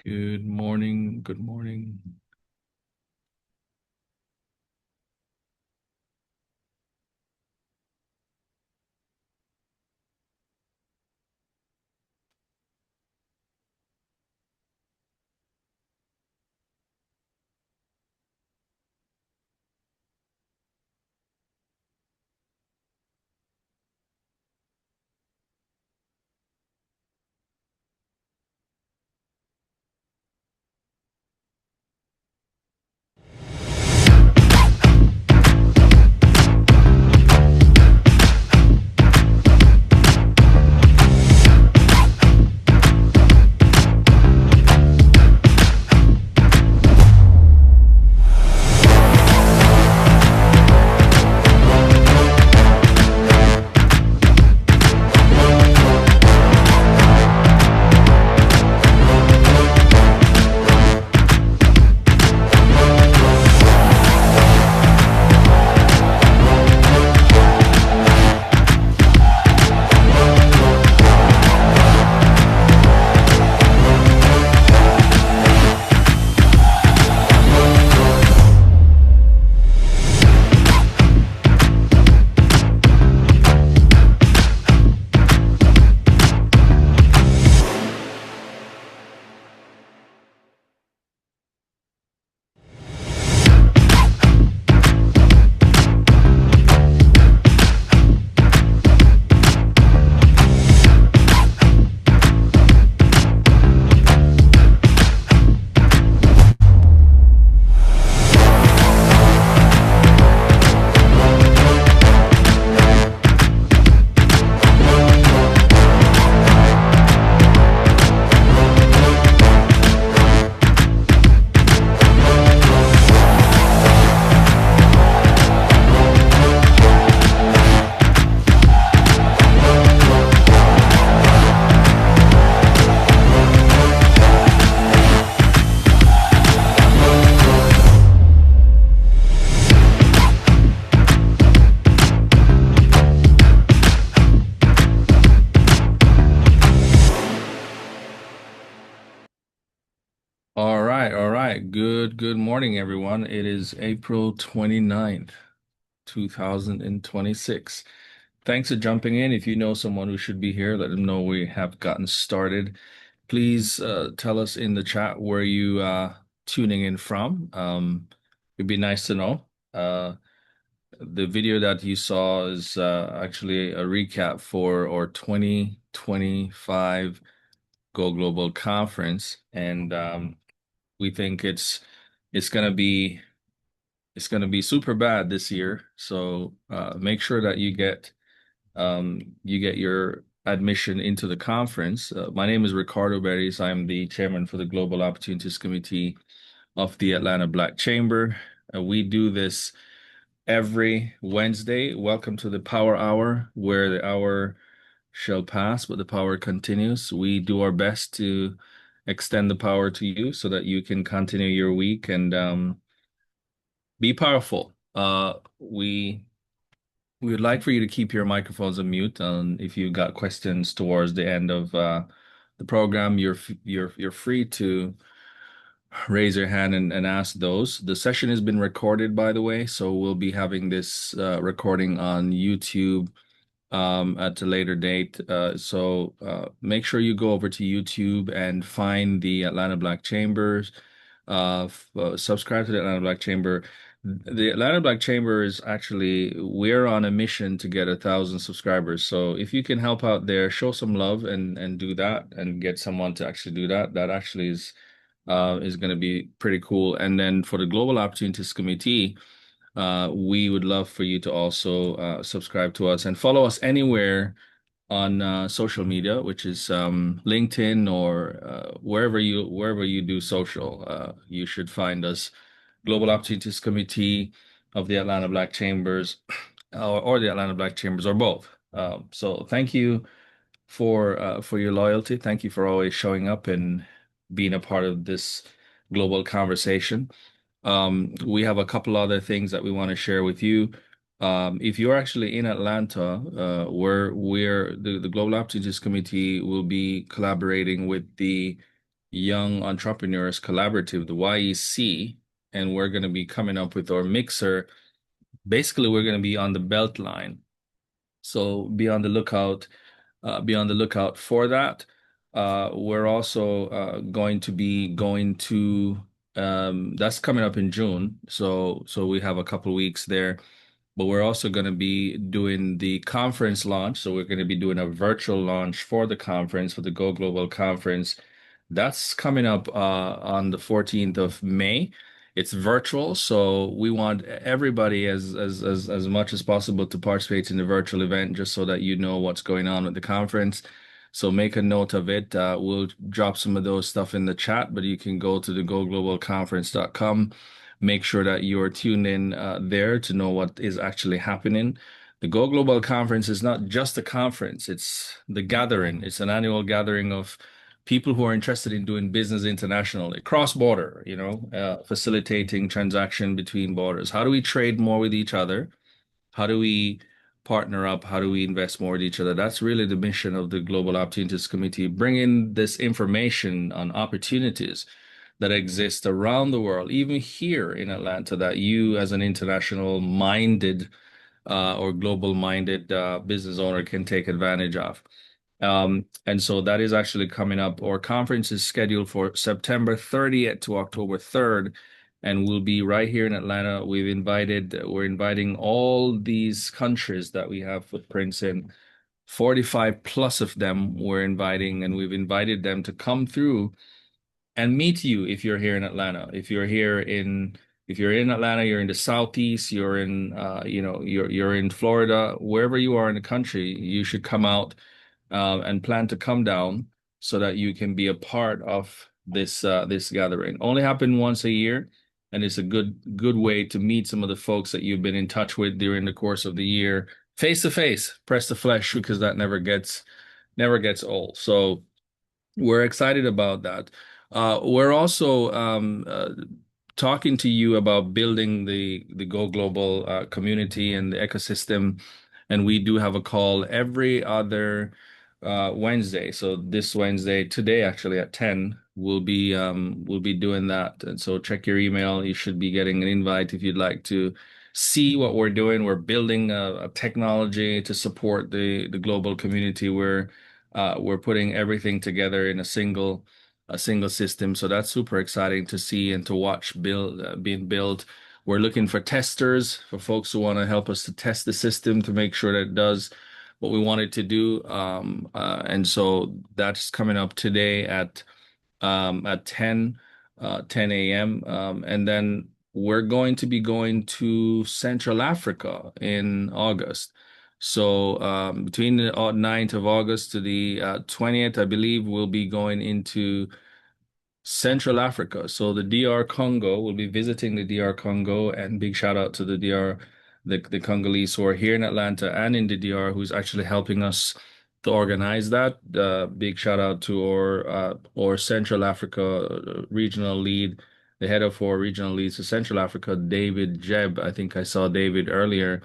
Good morning. Good morning. All right, all right. Good morning, everyone. It is April 29th, 2026. Thanks for jumping in. If you know someone who should be here, let them know we have gotten started. Please tell us in the chat where you tuning in from. It'd be nice to know. The video that you saw is actually a recap for our 2025 Go Global conference, and we think it's gonna be it's gonna be super bad this year. So make sure that you get your admission into the conference. My name is Ricardo Berries. I'm the chairman for the Global Opportunities Committee of the Atlanta Black Chamber. We do this every Wednesday. Welcome to the Power Hour, where the hour shall pass, but the power continues. We do our best to extend the power to you so that you can continue your week and be powerful. We would like for you to keep your microphones on mute. If you got questions towards the end of the program, you're free to raise your hand and ask those. The session has been recorded, by the way, so we'll be having this recording on YouTube at a later date. So make sure you go over to YouTube and find the Atlanta Black Chambers. Subscribe to the Atlanta Black Chamber. The Atlanta Black Chamber is actually, we're on a mission to get 1,000 subscribers. So if you can help out there, show some love and do that and get someone to actually do that. That actually is going to be pretty cool. And then for the Global Opportunities Committee, we would love for you to also subscribe to us and follow us anywhere on social media, which is LinkedIn or wherever you do social. You should find us, Global Opportunities Committee of the Atlanta Black Chambers, or the Atlanta Black Chambers, or both. So thank you for your loyalty. Thank you for always showing up and being a part of this global conversation. We have a couple other things that we want to share with you. If you're actually in Atlanta, we're the Global Opportunities Committee will be collaborating with the Young Entrepreneurs Collaborative, the YEC, and we're going to be coming up with our mixer. Basically, we're going to be on the belt line. So be on the lookout for that. We're also going to be going to that's coming up in June. So we have a couple weeks there. But we're also going to be doing the conference launch. So we're going to be doing a virtual launch for the conference, for the Go Global conference. That's coming up on the 14th of May. It's virtual, so we want everybody as much as possible to participate in the virtual event, just so that you know what's going on with the conference. So make a note of it. We'll drop some of those stuff in the chat, but you can go to the goglobalconference.com. Make sure that you're tuned in there to know what is actually happening. The Go Global Conference is not just a conference, it's the gathering. It's an annual gathering of people who are interested in doing business internationally, cross-border, facilitating transaction between borders. How do we trade more with each other? How do we partner up? How do we invest more with each other? That's really the mission of the Global Opportunities Committee, bringing this information on opportunities that exist around the world, even here in Atlanta, that you as an international minded or global minded business owner can take advantage of. And so that is actually coming up. Our conference is scheduled for September 30th to October 3rd, and we'll be right here in Atlanta. We're inviting all these countries that we have footprints in, 45 plus of them we're inviting, and we've invited them to come through and meet you if you're here in Atlanta. If you're in Atlanta, you're in the Southeast, you're in you're in Florida, wherever you are in the country, you should come out and plan to come down so that you can be a part of this gathering. Only happen once a year, and it's a good way to meet some of the folks that you've been in touch with during the course of the year, face to face, press the flesh, because that never gets old. So we're excited about that. We're also talking to you about building the Go Global community and the ecosystem. And we do have a call every other Wednesday. So this Wednesday, today actually at 10, we'll be doing that. And so check your email. You should be getting an invite if you'd like to see what we're doing. We're building a technology to support the global community. We're putting everything together in a single system. So that's super exciting to see and to watch being built. We're looking for testers, for folks who want to help us to test the system to make sure that it does what we want it to do. And so that's coming up today at 10 a.m. And then we're going to be going to Central Africa in August. So between the 9th of August to the 20th, I believe we'll be going into Central Africa. So the DR Congo, we'll be visiting the DR Congo, and big shout out to the DR, the Congolese who are here in Atlanta and in the DR who's actually helping us to organize that. Big shout out to our Central Africa regional lead, the head of our regional leads to Central Africa, David Jeb. I think I saw David earlier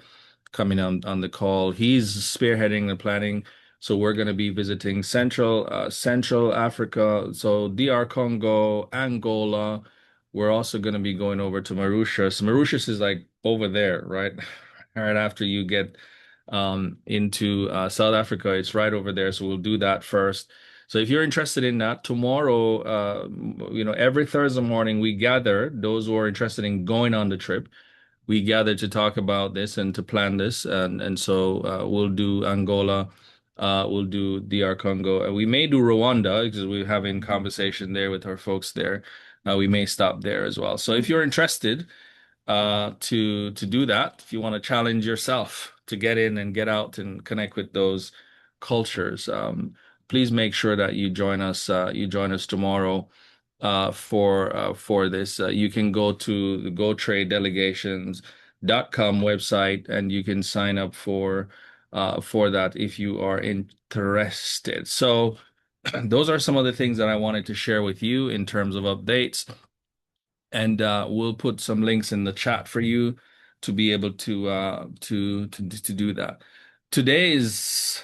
coming on the call. He's spearheading the planning. So we're going to be visiting Central Africa, so DR Congo, Angola. We're also going to be going over to Mauritius. Mauritius is like over there, right? Right after you get into South Africa, it's right over there. So we'll do that first. So if you're interested in that, tomorrow, every Thursday morning we gather those who are interested in going on the trip. We gather to talk about this and to plan this, and so we'll do Angola, we'll do DR Congo, and we may do Rwanda because we're having conversation there with our folks there. We may stop there as well. So if you're interested to do that, if you want to challenge yourself to get in and get out and connect with those cultures, please make sure that you join us. You join us tomorrow for this. You can go to the GoTradeDelegations.com website and you can sign up for that if you are interested. So those are some of the things that I wanted to share with you in terms of updates. And we'll put some links in the chat for you to be able to do that. Today is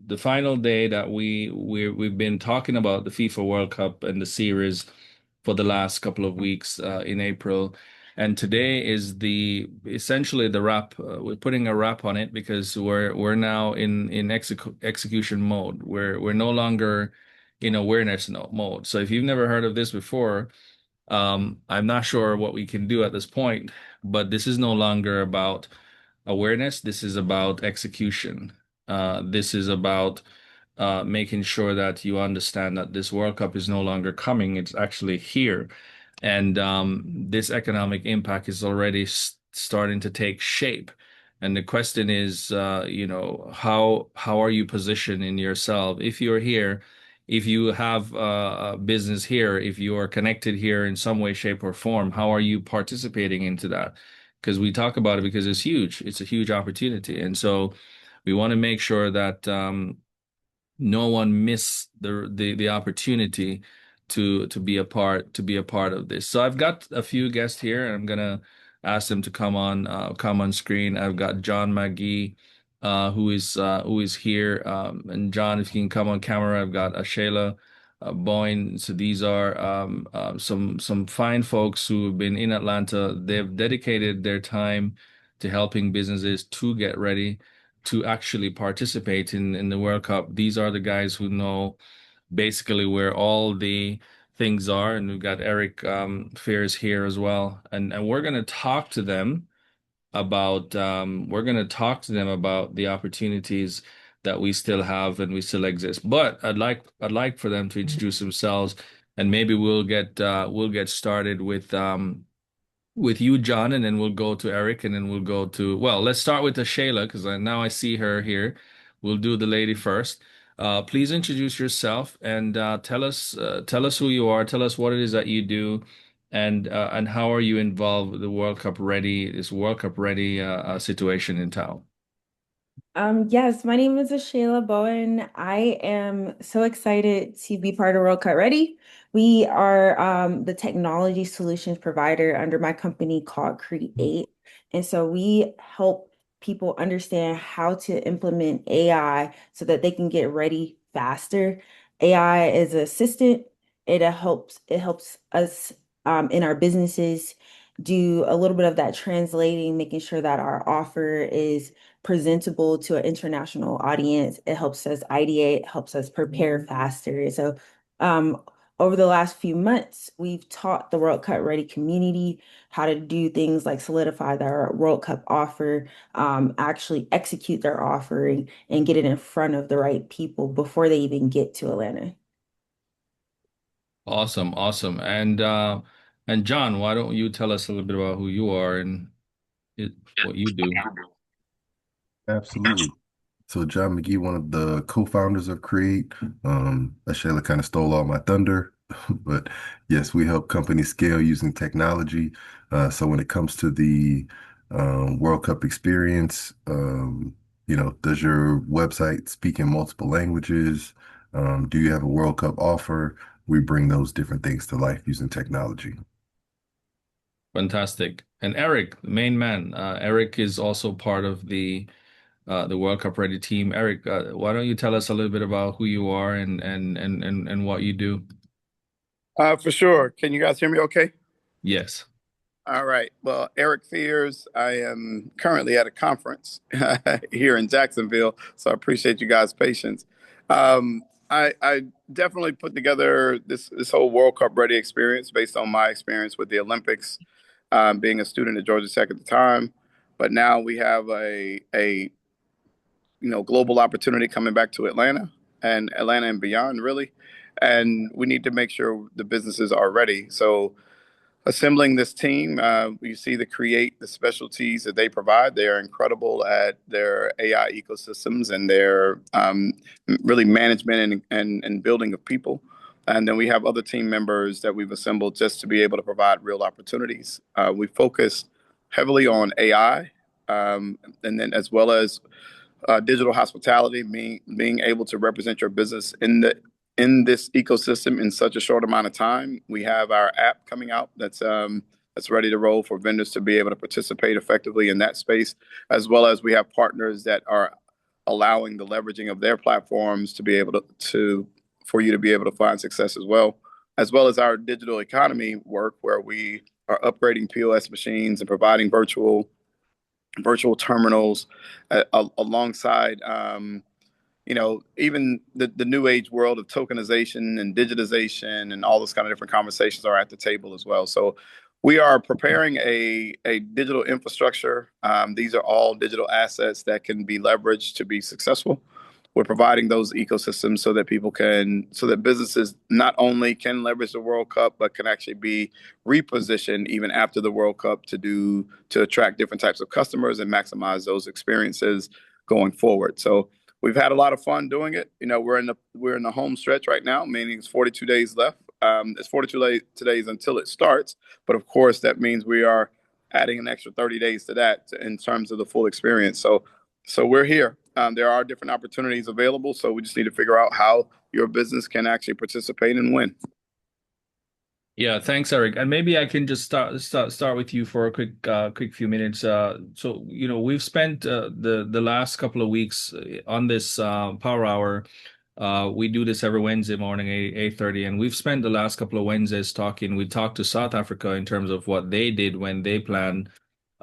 the final day that we've been talking about the FIFA World Cup and the series for the last couple of weeks in April. And today is the essentially the wrap. We're putting a wrap on it because we're now in execution mode. We're no longer in awareness mode. So if you've never heard of this before, I'm not sure what we can do at this point, but this is no longer about awareness. This is about execution. This is about making sure that you understand that this World Cup is no longer coming. It's actually here. And this economic impact is already starting to take shape. And the question is, how are you positioning yourself if you're here, if you have a business here, if you are connected here in some way, shape, or form, how are you participating into that? Because we talk about it because it's huge. It's a huge opportunity. And so we want to make sure that no one miss the opportunity to be a part of this. So I've got a few guests here, and I'm gonna ask them to come on screen. I've got John McGee, who is here, and John, if you can come on camera. I've got Ashayla Boyne. So these are some fine folks who have been in Atlanta. They've dedicated their time to helping businesses to get ready to actually participate in the World Cup. These are the guys who know basically where all the things are. And we've got Eric Fears here as well. And we're going to talk to them about the opportunities that we still have and we still exist. But I'd like for them to introduce themselves, and maybe we'll get started with you, John, and then we'll go to Eric, and then we'll go to, well, let's start with the Shayla because now I see her here. We'll do the lady first. Please introduce yourself and tell us who you are, tell us what it is that you do, and how are you involved with the this World Cup ready situation in town. Yes, my name is Shayla Bowen. I am so excited to be part of World Cut Ready. We are the technology solutions provider under my company called Create. And so we help people understand how to implement AI so that they can get ready faster. AI is an assistant. It helps us in our businesses do a little bit of that translating, making sure that our offer is presentable to an international audience. It helps us ideate, helps us prepare faster. So, um, over the last few months, we've taught the World Cup Ready community how to do things like solidify their World Cup offer, actually execute their offering, and get it in front of the right people before they even get to Atlanta. Awesome, awesome. And John, why don't you tell us a little bit about who you are and what you do? Absolutely. So John McGee, one of the co-founders of Create. Ashayla kind of stole all my thunder, but yes, we help companies scale using technology. So when it comes to the World Cup experience, does your website speak in multiple languages? Do you have a World Cup offer? We bring those different things to life using technology. Fantastic. And Eric, the main man, Eric is also part of the World Cup ready team. Eric, why don't you tell us a little bit about who you are and what you do? For sure. Can you guys hear me okay? Yes. All right. Well, Eric Fears, I am currently at a conference here in Jacksonville, so I appreciate you guys' patience. I definitely put together this whole World Cup ready experience based on my experience with the Olympics, being a student at Georgia Tech at the time. But now we have a global opportunity coming back to Atlanta and beyond, really. And we need to make sure the businesses are ready. So assembling this team, you see the specialties that they provide. They are incredible at their AI ecosystems and their really management and building of people. And then we have other team members that we've assembled just to be able to provide real opportunities. We focus heavily on AI, and then as well as digital hospitality, being able to represent your business in this ecosystem in such a short amount of time. We have our app coming out that's ready to roll for vendors to be able to participate effectively in that space, as well as we have partners that are allowing the leveraging of their platforms to be able to for you to be able to find success as well as our digital economy work, where we are upgrading POS machines and providing virtual terminals alongside even the new age world of tokenization and digitization and all those kind of different conversations are at the table as well. So we are preparing a digital infrastructure. These are all digital assets that can be leveraged to be successful. We're providing those ecosystems so that businesses not only can leverage the World Cup, but can actually be repositioned even after the World Cup to attract different types of customers and maximize those experiences going forward. So we've had a lot of fun doing it. We're in the home stretch right now, meaning it's 42 days left. It's 42 days until it starts, but of course that means we are adding an extra 30 days to that in terms of the full experience. So we're here. There are different opportunities available, so we just need to figure out how your business can actually participate and win. Yeah, thanks, Eric. And maybe I can just start with you for a quick few minutes. So we've spent the last couple of weeks on this Power Hour. We do this every Wednesday morning, 8:30, and we've spent the last couple of Wednesdays talking. We talked to South Africa in terms of what they did when they planned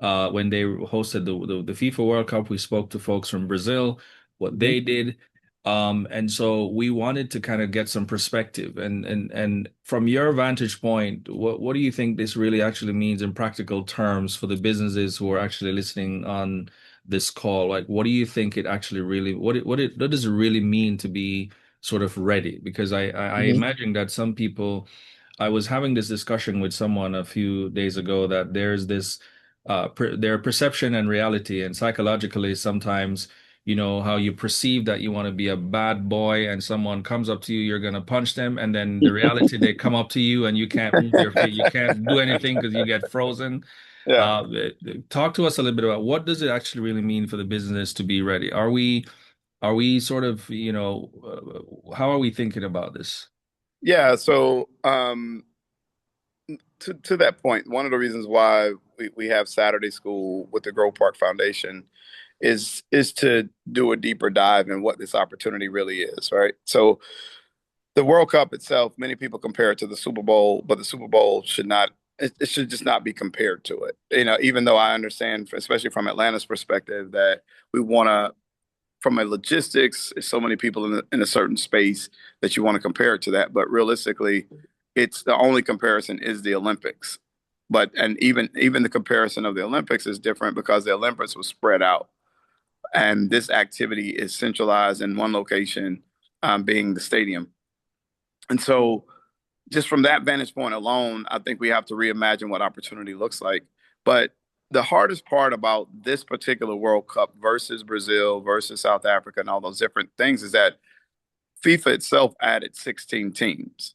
when they hosted the FIFA World Cup. We spoke to folks from Brazil, what they did. And so we wanted to kind of get some perspective. And from your vantage point, what do you think this really actually means in practical terms for the businesses who are actually listening on this call? Like, what do you think it actually really, what does it really mean to be sort of ready? Because I imagine that some people, I was having this discussion with someone a few days ago that there's this their perception and reality, and psychologically sometimes how you perceive that you want to be a bad boy and someone comes up to you, you're going to punch them, and then the reality, they come up to you and you can't move your feet, you can't do anything because you get frozen. Yeah. uh, Talk to us a little bit about what does it actually really mean for the business to be ready. Are we sort of how are we thinking about this? Yeah. So to that point, one of the reasons why we have Saturday School with the Grove Park Foundation is to do a deeper dive in what this opportunity really is, right? So the World Cup itself, many people compare it to the Super Bowl, but the Super Bowl should not. It should just not be compared to it. Even though I understand, especially from Atlanta's perspective, that we want to, from a logistics, so many people in a certain space that you want to compare it to that. But realistically, it's the only comparison is the Olympics. And even the comparison of the Olympics is different because the Olympics was spread out, and this activity is centralized in one location, being the stadium. And so, just from that vantage point alone, I think we have to reimagine what opportunity looks like. But the hardest part about this particular World Cup versus Brazil versus South Africa and all those different things is that FIFA itself added 16 teams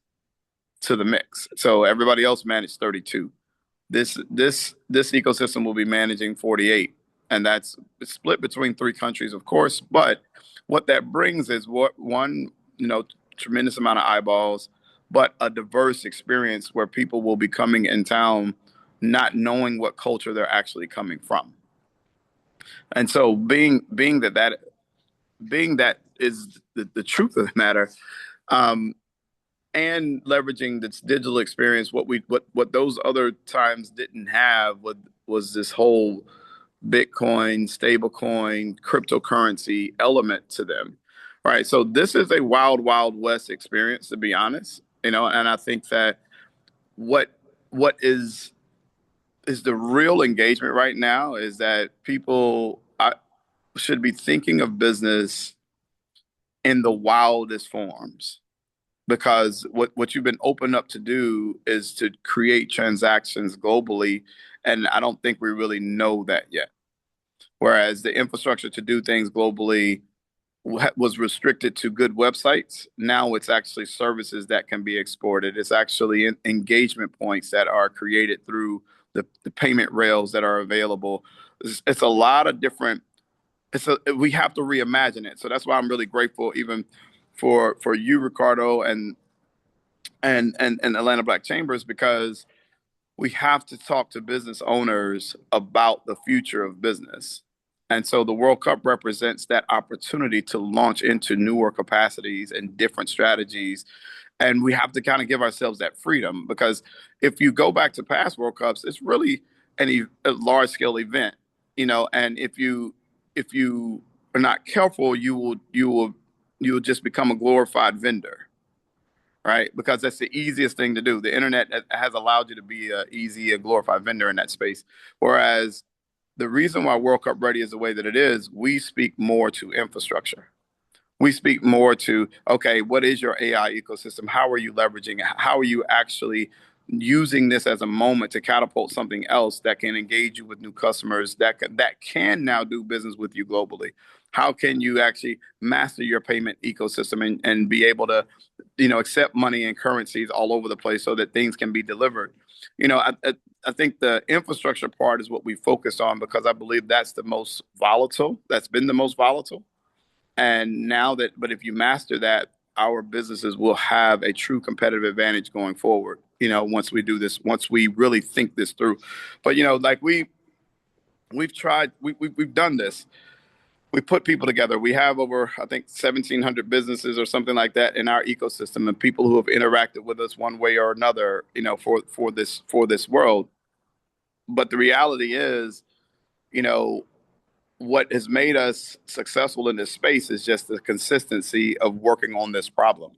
to the mix. So everybody else managed 32. This ecosystem will be managing 48, and that's split between three countries, of course. But what that brings is tremendous amount of eyeballs, but a diverse experience where people will be coming in town not knowing what culture they're actually coming from. And so being that is the truth of the matter, um, and leveraging this digital experience, what those other times didn't have was this whole Bitcoin, stablecoin, cryptocurrency element to them, right? So this is a wild, wild west experience, to be honest. And I think that what what is the real engagement right now is that people should be thinking of business in the wildest forms, because what you've been opened up to do is to create transactions globally, and I don't think we really know that yet. Whereas the infrastructure to do things globally was restricted to good websites, now it's actually services that can be exported. It's actually engagement points that are created through the payment rails that are available. It's a lot of different. We have to reimagine it. So that's why I'm really grateful, even for you, Ricardo, and Atlanta Black Chambers, because we have to talk to business owners about the future of business. And so the World Cup represents that opportunity to launch into newer capacities and different strategies. And we have to kind of give ourselves that freedom, because if you go back to past World Cups, it's really a large scale event, and if you are not careful, you will just become a glorified vendor, right? Because that's the easiest thing to do. The internet has allowed you to be a glorified vendor in that space. Whereas the reason why World Cup Ready is the way that it is, we speak more to infrastructure. We speak more to, okay, what is your AI ecosystem? How are you leveraging it? How are you actually using this as a moment to catapult something else that can engage you with new customers that can now do business with you globally? How can you actually master your payment ecosystem and be able to, accept money and currencies all over the place so that things can be delivered? I think the infrastructure part is what we focus on, because I believe that's the most volatile. That's been the most volatile. And now that, but if you master that, our businesses will have a true competitive advantage going forward. Once we do this, once we really think this through. But like we've tried, we've done this. We put people together. We have over, I think, 1,700 businesses or something like that in our ecosystem, and people who have interacted with us one way or another, for this world. But the reality is, you know, what has made us successful in this space is just the consistency of working on this problem.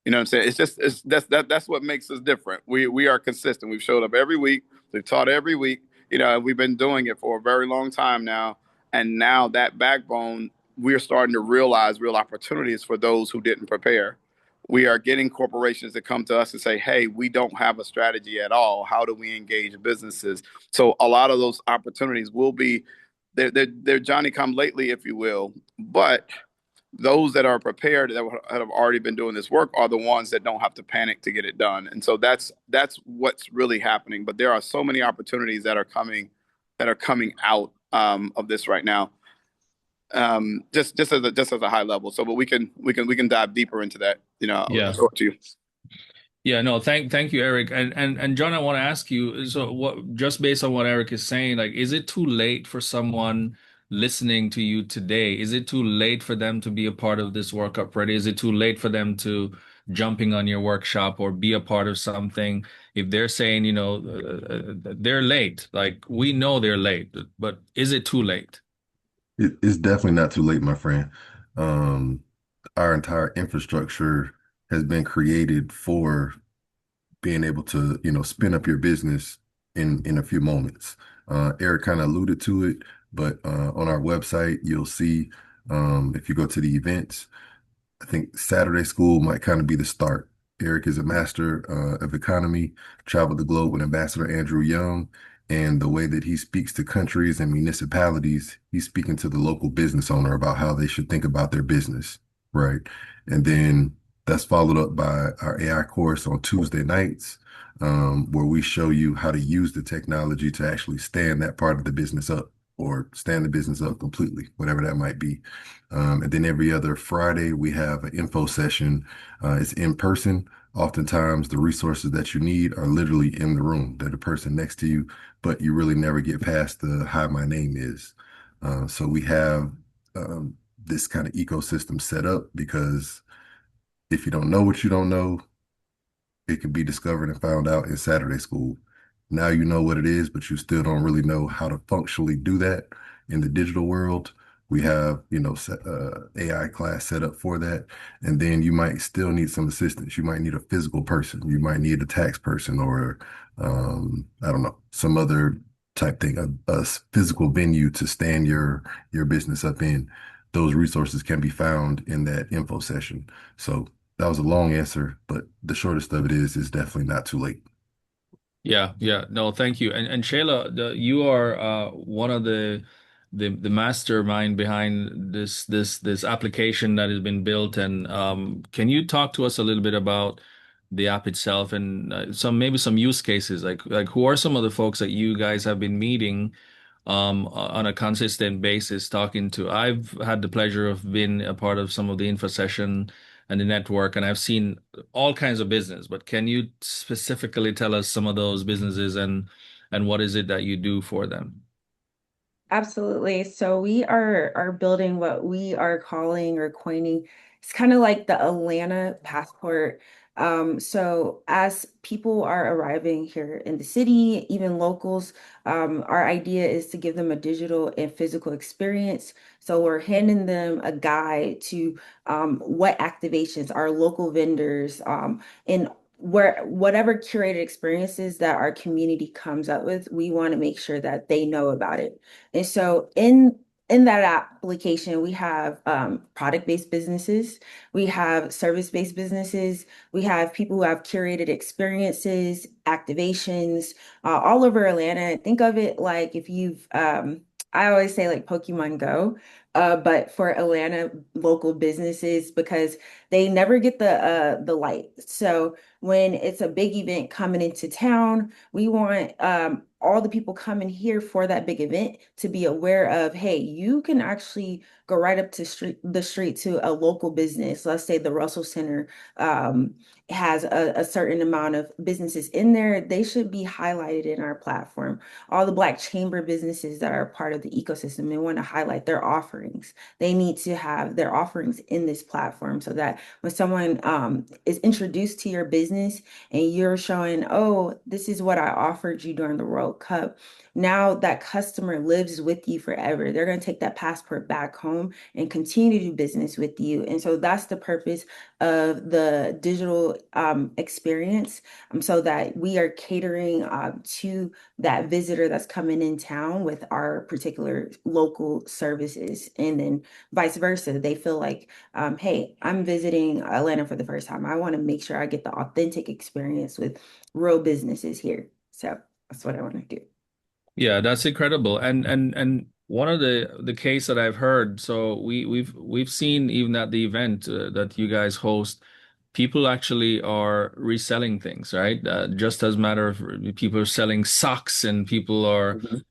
You know what I'm saying? It's just that's what makes us different. We are consistent. We've showed up every week. We've taught every week. We've been doing it for a very long time now. And now that backbone, we're starting to realize real opportunities for those who didn't prepare. We are getting corporations that come to us and say, "Hey, we don't have a strategy at all. How do we engage businesses?" So a lot of those opportunities will be they're Johnny come lately, if you will. But those that are prepared, that have already been doing this work, are the ones that don't have to panic to get it done. And so that's what's really happening. But there are so many opportunities that are coming out of this right now. Just as a high level. So, but we can dive deeper into that. I'll Yeah. throw it to you. Yeah, no, thank you, Eric. And John, I want to ask you, so what, just based on what Eric is saying, like, is it too late for someone listening to you today? Is it too late for them to be a part of this workup ready? Is it too late for them to jumping on your workshop or be a part of something? If they're saying, they're late, like we know they're late, but is it too late? It's definitely not too late, my friend. Um, our entire infrastructure has been created for being able to, spin up your business in a few moments. Eric kind of alluded to it, but on our website, you'll see if you go to the events, I think Saturday school might kind of be the start. Eric is a master of economy, traveled the globe with Ambassador Andrew Young, and the way that he speaks to countries and municipalities, he's speaking to the local business owner about how they should think about their business, right? And then that's followed up by our AI course on Tuesday nights, where we show you how to use the technology to actually stand that part of the business up or stand the business up completely, whatever that might be. And then every other Friday, we have an info session. It's in person. Oftentimes, the resources that you need are literally in the room. They're the person next to you, but you really never get past the hi, my name is. So we have this kind of ecosystem set up because if you don't know what you don't know, it can be discovered and found out in Saturday school. Now you know what it is, but you still don't really know how to functionally do that in the digital world. We have, AI class set up for that. And then you might still need some assistance. You might need a physical person. You might need a tax person or, I don't know, some other type thing, a physical venue to stand your business up in. Those resources can be found in that info session. So that was a long answer, but the shortest of it is definitely not too late. Yeah, yeah. No, thank you. And Shayla, you are one of the mastermind behind this application that has been built. And can you talk to us a little bit about the app itself and maybe some use cases? Like who are some of the folks that you guys have been meeting on a consistent basis talking to? I've had the pleasure of being a part of some of the info session and the network, and I've seen all kinds of business, but can you specifically tell us some of those businesses and what is it that you do for them? Absolutely. So we are building what we are calling or coining. It's kind of like the Atlanta passport. So as people are arriving here in the city, even locals, our idea is to give them a digital and physical experience. So we're handing them a guide to what activations our local vendors in where whatever curated experiences that our community comes up with, we want to make sure that they know about it. And so in that application, we have product-based businesses, we have service-based businesses, we have people who have curated experiences, activations, all over Atlanta. Think of it like if you've I always say like Pokemon Go, but for Atlanta local businesses because they never get the light. So when it's a big event coming into town, we want all the people coming here for that big event to be aware of, hey, you can actually go right up to the street to a local business. Let's say the Russell Center has a certain amount of businesses in there. They should be highlighted in our platform. All the Black chamber businesses that are part of the ecosystem, they want to highlight their offerings. They need to have their offerings in this platform so that when someone is introduced to your business and you're showing, oh, this is what I offered you during the World Cup. Now that customer lives with you forever. They're going to take that passport back home and continue to do business with you. And so that's the purpose of the digital experience, so that we are catering to that visitor that's coming in town with our particular local services. And then vice versa. They feel like hey, I'm visiting Atlanta for the first time. I want to make sure I get the authentic experience with real businesses here. So that's what I want to do. Yeah, that's incredible. And one of the case that I've heard, so we've seen even at the event that you guys host, people actually are reselling things, right? Just as a matter of people are selling socks and people are Mhm.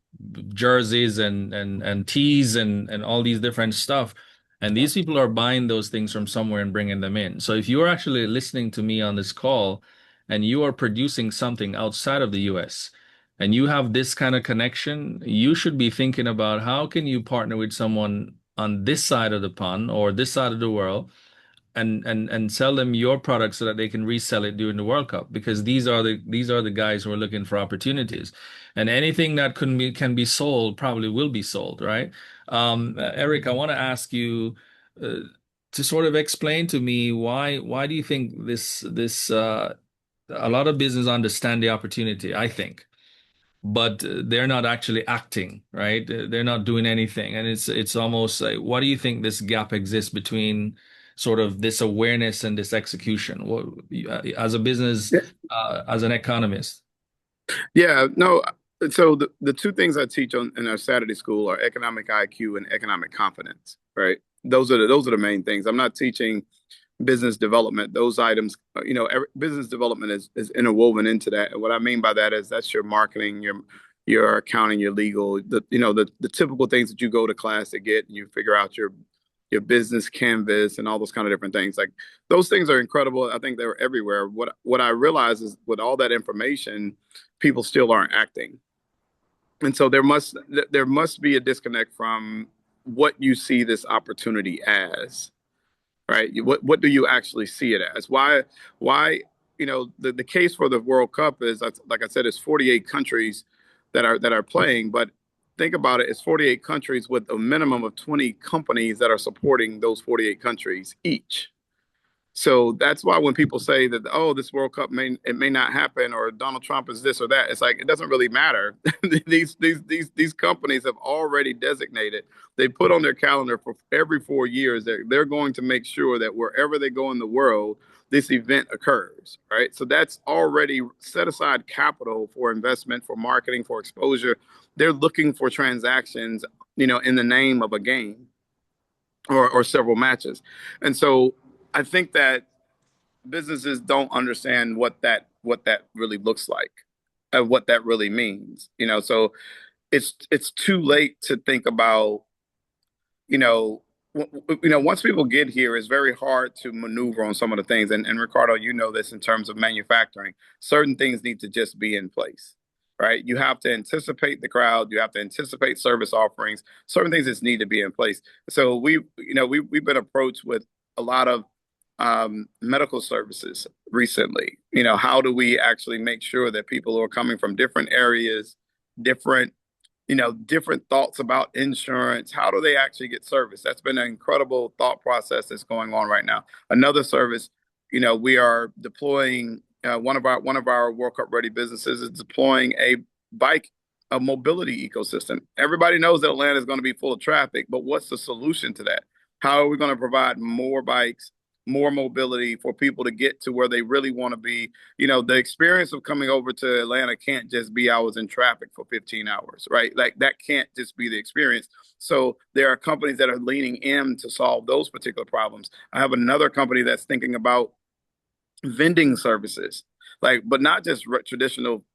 jerseys and tees and all these different stuff. And these people are buying those things from somewhere and bringing them in. So if you're actually listening to me on this call and you are producing something outside of the US and you have this kind of connection, you should be thinking about how can you partner with someone on this side of the pond or this side of the world and sell them your product so that they can resell it during the World Cup because these are the guys who are looking for opportunities. And anything that can be sold probably will be sold, right? Eric, I want to ask you uh, to sort of explain to me why do you think this a lot of business understand the opportunity, I think, but they're not actually acting, right? They're not doing anything. And it's almost like, what do you think this gap exists between sort of this awareness and this execution? What, as a business, Yeah, as an economist? yeah, no. So the two things I teach on in our Saturday school are economic IQ and economic confidence, right? Those are the main things. I'm not teaching business development. Those items, business development is interwoven into that. And what I mean by that is that's your marketing, your accounting, your legal, the typical things that you go to class to get and you figure out your business canvas and all those kind of different things. Like those things are incredible. I think they're everywhere. What I realize is with all that information, people still aren't acting. And so there must be a disconnect from what you see this opportunity as, right? What do you actually see it as? Why the case for the World Cup is like I said, it's 48 countries that are playing, but think about it, it's 48 countries with a minimum of 20 companies that are supporting those 48 countries each. So that's why when people say that, oh, this World Cup may not happen, or Donald Trump is this or that, it's like it doesn't really matter. These companies have already designated. They put on their calendar for every 4 years that they're going to make sure that wherever they go in the world, this event occurs, right? So that's already set aside capital for investment, for marketing, for exposure. They're looking for transactions, in the name of a game or several matches, and so I think that businesses don't understand what that really looks like and what that really means. So it's too late to think about, you know, once people get here, it's very hard to maneuver on some of the things. And Ricardo, you know this in terms of manufacturing. Certain things need to just be in place. right? You have to anticipate the crowd. You have to anticipate service offerings, certain things that need to be in place. So we've been approached with a lot of medical services recently. How do we actually make sure that people who are coming from different areas, different different thoughts about insurance. How do they actually get service? That's been an incredible thought process that's going on right now. Another service, we are deploying one of our World Cup ready businesses is deploying a mobility ecosystem. Everybody knows that Atlanta is going to be full of traffic, but what's the solution to that? How are we going to provide more bikes, more mobility for people to get to where they really want to be? The experience of coming over to Atlanta can't just be I was in traffic for 15 hours, right? Like that can't just be the experience. So there are companies that are leaning in to solve those particular problems. I have another company that's thinking about vending services, like, but not just traditional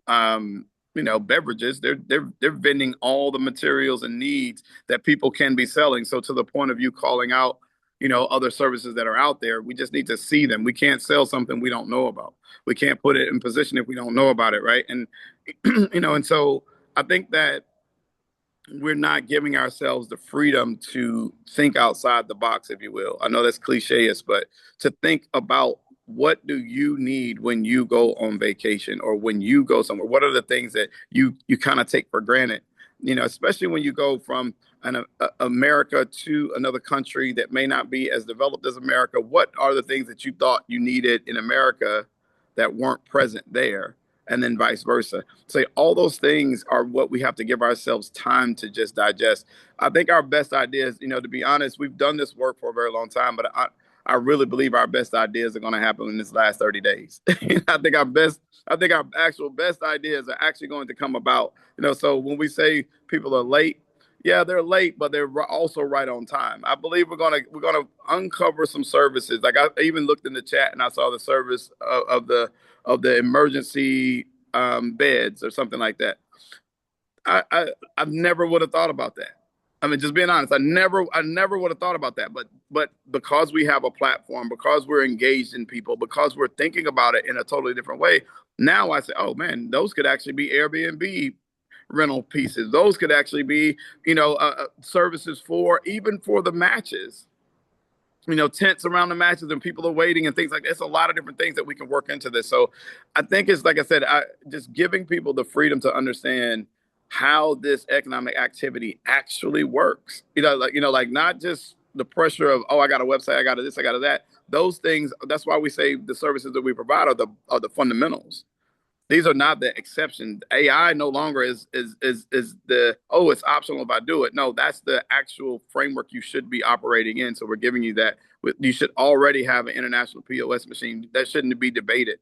beverages. They're vending all the materials and needs that people can be selling. So to the point of you calling out, other services that are out there, we just need to see them. We can't sell something we don't know about. We can't put it in position if we don't know about it, right? And and so I think that we're not giving ourselves the freedom to think outside the box, if you will. I know that's cliche-ish, but to think about what do you need when you go on vacation or when you go somewhere? What are the things that you kind of take for granted? Especially when you go from America to another country that may not be as developed as America. What are the things that you thought you needed in America that weren't present there? And then vice versa. So all those things are what we have to give ourselves time to just digest. I think our best ideas, to be honest, we've done this work for a very long time, but I really believe our best ideas are going to happen in this last 30 days. I think our actual best ideas are actually going to come about. So when we say people are late, yeah, they're late, but they're also right on time. I believe we're gonna uncover some services. Like I even looked in the chat and I saw the service of the emergency beds or something like that. I never would have thought about that. I mean, just being honest, I never would have thought about that. But because we have a platform, because we're engaged in people, because we're thinking about it in a totally different way, now I say, oh man, those could actually be Airbnb rental pieces. Those could actually be, services for even for the matches, tents around the matches and people are waiting and things like that. It's a lot of different things that we can work into this. So I think it's like I said, just giving people the freedom to understand how this economic activity actually works. Like not just the pressure of, oh, I got a website, I got this, I got that. Those things. That's why we say the services that we provide are the fundamentals. These are not the exception. AI no longer is the, oh, it's optional if I do it. No, that's the actual framework you should be operating in. So we're giving you that. You should already have an international POS machine. That shouldn't be debated.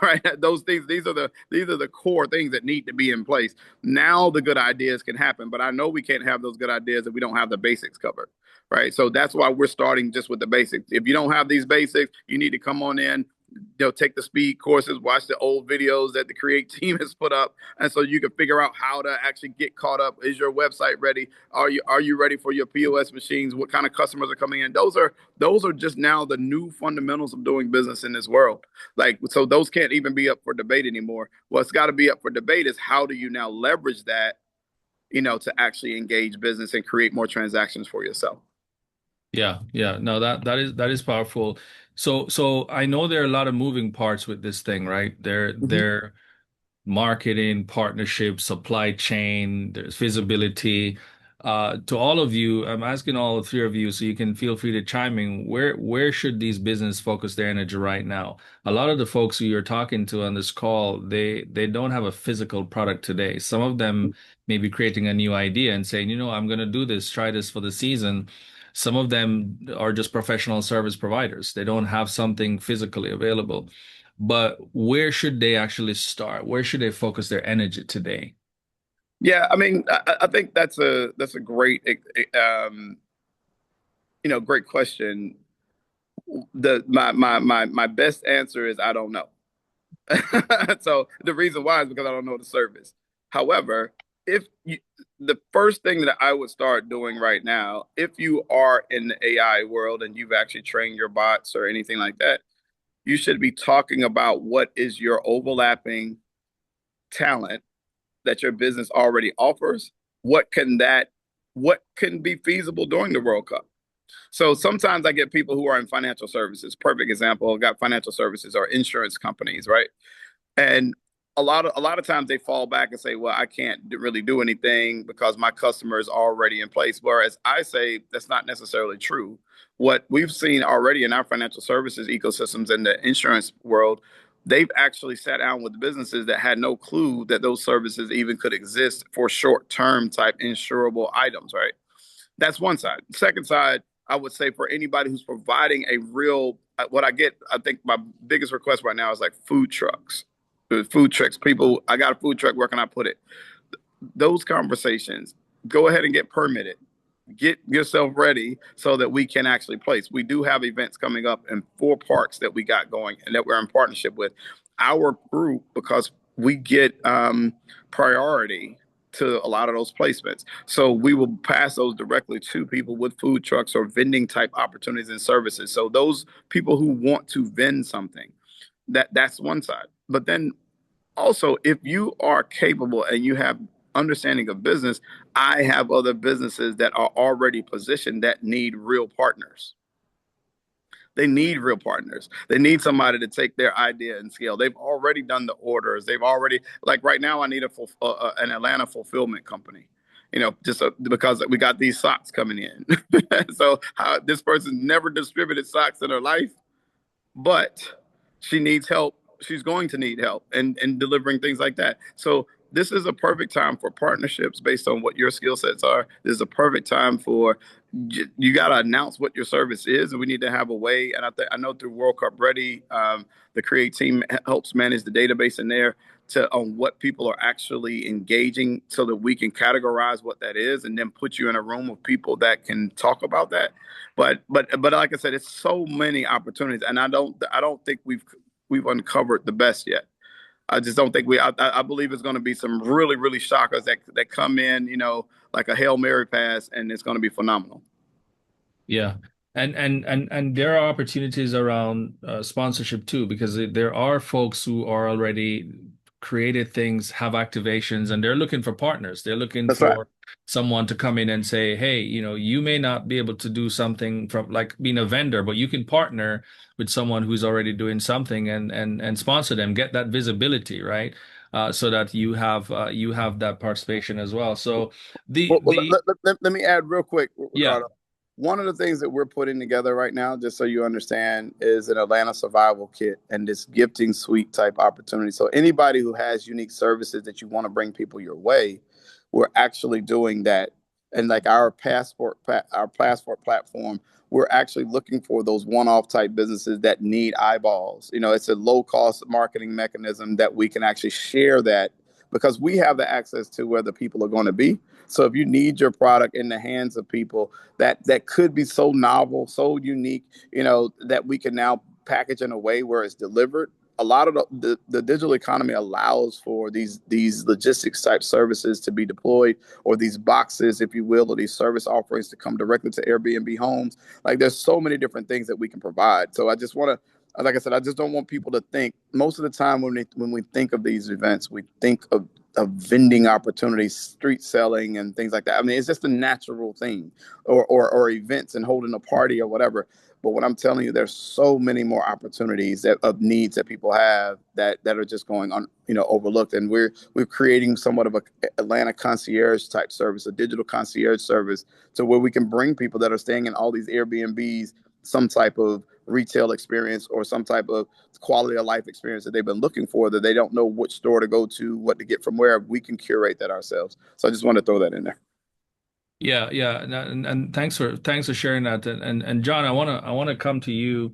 Right? Those things. These are the core things that need to be in place. Now the good ideas can happen, but I know we can't have those good ideas if we don't have the basics covered. Right. So that's why we're starting just with the basics. If you don't have these basics, you need to come on in, take the speed courses, watch the old videos that the Create team has put up, and so you can figure out how to actually get caught up. Is your website ready? Are you ready for your POS machines? What kind of customers are coming in? Those are just now the new fundamentals of doing business in this world. Like, so those can't even be up for debate anymore. What's got to be up for debate is how do you now leverage that, to actually engage business and create more transactions for yourself. Yeah, yeah. No, that is powerful. So I know there are a lot of moving parts with this thing, right? There marketing, partnership, supply chain, there's visibility. To all of you, I'm asking all three of you, so you can feel free to chime in. Where should these business focus their energy right now? A lot of the folks who you're talking to on this call, they don't have a physical product today. Some of them may be creating a new idea and saying, I'm going to do this, try this for the season. Some of them are just professional service providers. They don't have something physically available. But where should they actually start? Where should they focus their energy today? Yeah, I mean, I think that's a great, great question. My best answer is I don't know. So the reason why is because I don't know the service. However, if you, the first thing that I would start doing right now, if you are in the AI world and you've actually trained your bots or anything like that, you should be talking about what is your overlapping talent that your business already offers, what can be feasible during the World Cup? So sometimes I get people who are in financial services. Perfect example, I've got financial services or insurance companies, right? And a lot of times they fall back and say, well, I can't really do anything because my customer is already in place. Whereas I say that's not necessarily true. What we've seen already in our financial services ecosystems in the insurance world, they've actually sat down with businesses that had no clue that those services even could exist for short-term type insurable items, right? That's one side. Second side, I would say for anybody who's providing a real, what I get, I think my biggest request right now is like food trucks. Food trucks, people, I got a food truck, where can I put it? Those conversations, go ahead and get permitted. Get yourself ready so that we can actually place. We do have events coming up in 4 parks that we got going and that we're in partnership with our group because we get priority to a lot of those placements. So we will pass those directly to people with food trucks or vending type opportunities and services. So those people who want to vend something, that's one side. But then also, if you are capable and you have understanding of business, I have other businesses that are already positioned that need real partners. They need real partners. They need somebody to take their idea and scale. They've already done the orders. They've already, like right now, I need an Atlanta fulfillment company. Because we got these socks coming in. So this person never distributed socks in her life, but she needs help. She's going to need help and delivering things like that. So this is a perfect time for partnerships based on what your skill sets are. This is a perfect time for you got to announce what your service is, and we need to have a way. And I know through World Cup Ready, the Create team helps manage the database in there to on what people are actually engaging, so that we can categorize what that is, and then put you in a room of people that can talk about that. But like I said, it's so many opportunities, and I don't think we've uncovered the best yet. I just don't think I believe it's going to be some really, really shockers that come in, like a Hail Mary pass, and it's going to be phenomenal. Yeah. And there are opportunities around sponsorship too, because there are folks who are already created things, have activations, and they're looking for partners. They're looking That's right. for someone to come in and say, hey, you may not be able to do something from like being a vendor, but you can partner with someone who's already doing something and sponsor them, get that visibility, right? So that you have that participation as well. So Well, the let me add real quick, yeah. Ricardo. One of the things that we're putting together right now, just so you understand, is an Atlanta survival kit and this gifting suite type opportunity. So anybody who has unique services that you want to bring people your way, we're actually doing that. And like our passport platform, we're actually looking for those one-off type businesses that need eyeballs. It's a low-cost marketing mechanism that we can actually share that because we have the access to where the people are going to be. So if you need your product in the hands of people that could be so novel, so unique, that we can now package in a way where it's delivered. A lot of the digital economy allows for these logistics type services to be deployed, or these boxes, if you will, or these service offerings to come directly to Airbnb homes. Like there's so many different things that we can provide. So I just want to, like I said, I just don't want people to think. Most of the time when we think of these events, we think of vending opportunities, street selling, and things like that. I mean, it's just a natural thing, or events and holding a party or whatever. But what I'm telling you, there's so many more opportunities of needs that people have that are just going on, overlooked. And we're creating somewhat of a Atlanta concierge type service, a digital concierge service, to where we can bring people that are staying in all these Airbnbs some type of retail experience or some type of quality of life experience that they've been looking for, that they don't know which store to go to, what to get from where. We can curate that ourselves. So I just want to throw that in there. Yeah, yeah, and thanks for sharing that. And John, I wanna come to you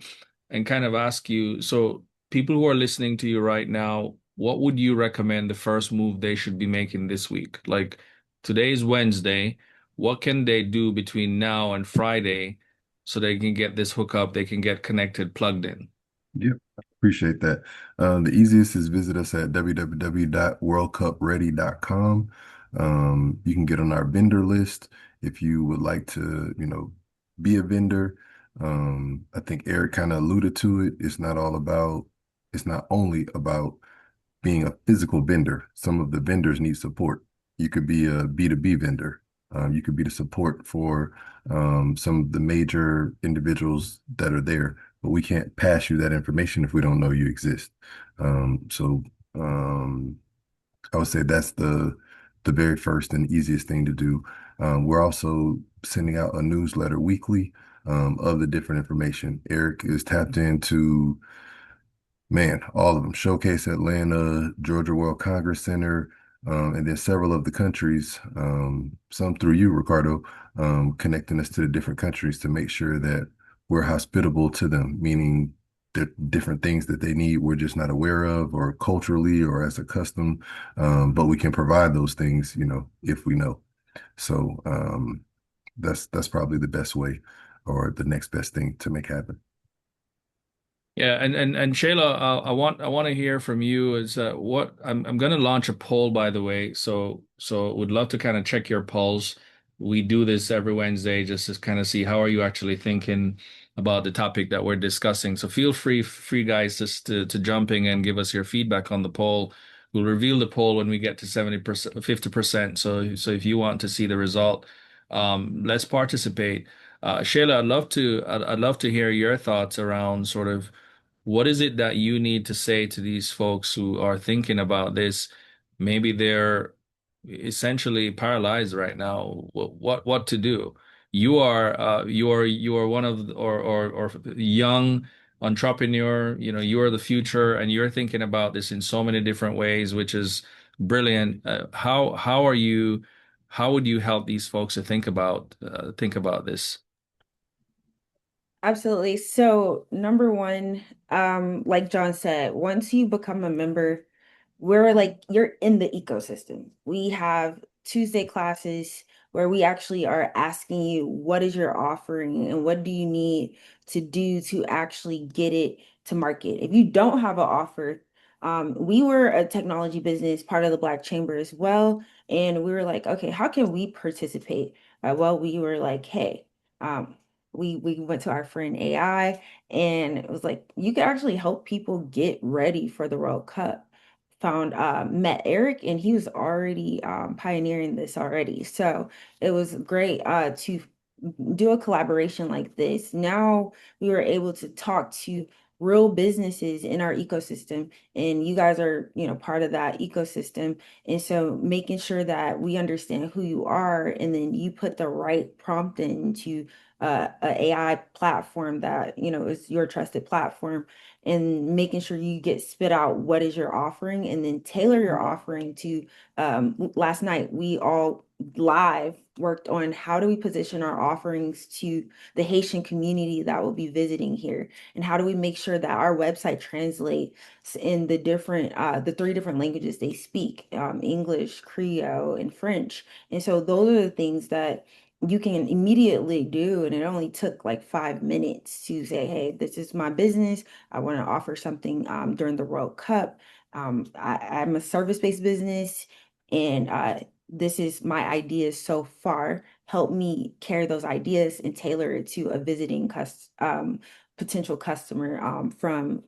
and kind of ask you. So people who are listening to you right now, what would you recommend the first move they should be making this week? Like today's Wednesday, what can they do between now and Friday so they can get this hookup, they can get connected, plugged in? Yep, appreciate that. The easiest is visit us at www.worldcupready.com. You can get on our vendor list if you would like to, be a vendor. I think Eric kind of alluded to it. It's not only about being a physical vendor. Some of the vendors need support. You could be a B2B vendor. You could be the support for some of the major individuals that are there, but we can't pass you that information if we don't know you exist. So I would say that's the very first and easiest thing to do. We're also sending out a newsletter weekly of the different information. Eric is tapped into, man, all of them. Showcase Atlanta, Georgia World Congress Center, and then several of the countries, some through you, Ricardo, connecting us to the different countries to make sure that we're hospitable to them, meaning the different things that they need we're just not aware of or culturally or as a custom, but we can provide those things, if we know. So that's probably the best way or the next best thing to make happen. Yeah, and Shayla, I want to hear from you. Is what I'm going to launch a poll, by the way. So would love to kind of check your pulse. We do this every Wednesday just to kind of see how are you actually thinking about the topic that we're discussing. So feel free guys, just to jump in and give us your feedback on the poll. We'll reveal the poll when we get to 70%, 50%. So if you want to see the result, let's participate. Shayla, I'd love to hear your thoughts around sort of what is it that you need to say to these folks who are thinking about this? Maybe they're essentially paralyzed right now. What to do? You are one of or young entrepreneur. You are the future, and you're thinking about this in so many different ways, which is brilliant. How are you? How would you help these folks to think about this? Absolutely. So, number one, like John said, once you become a member, we're like you're in the ecosystem. We have Tuesday classes where we actually are asking you what is your offering and what do you need to do to actually get it to market. If you don't have an offer, we were a technology business, part of the Black Chamber as well, and we were like, okay, how can we participate? Well, we were like, hey. We went to our friend AI and it was like you could actually help people get ready for the World Cup. Found met Eric and he was already pioneering this already. So it was great to do a collaboration like this. Now we were able to talk to real businesses in our ecosystem, and you guys are, part of that ecosystem. And so making sure that we understand who you are, and then you put the right prompt into a AI platform that, is your trusted platform, and making sure you get spit out what is your offering, and then tailor your offering to last night we all live worked on how do we position our offerings to the Haitian community that will be visiting here, and how do we make sure that our website translates in the three different languages they speak, English, Creole, and French. And so those are the things that you can immediately do, and it only took like 5 minutes to say, hey, this is my business. I want to offer something during the World Cup. I'm a service-based business, and this is my ideas so far. Help me carry those ideas and tailor it to a visiting potential customer from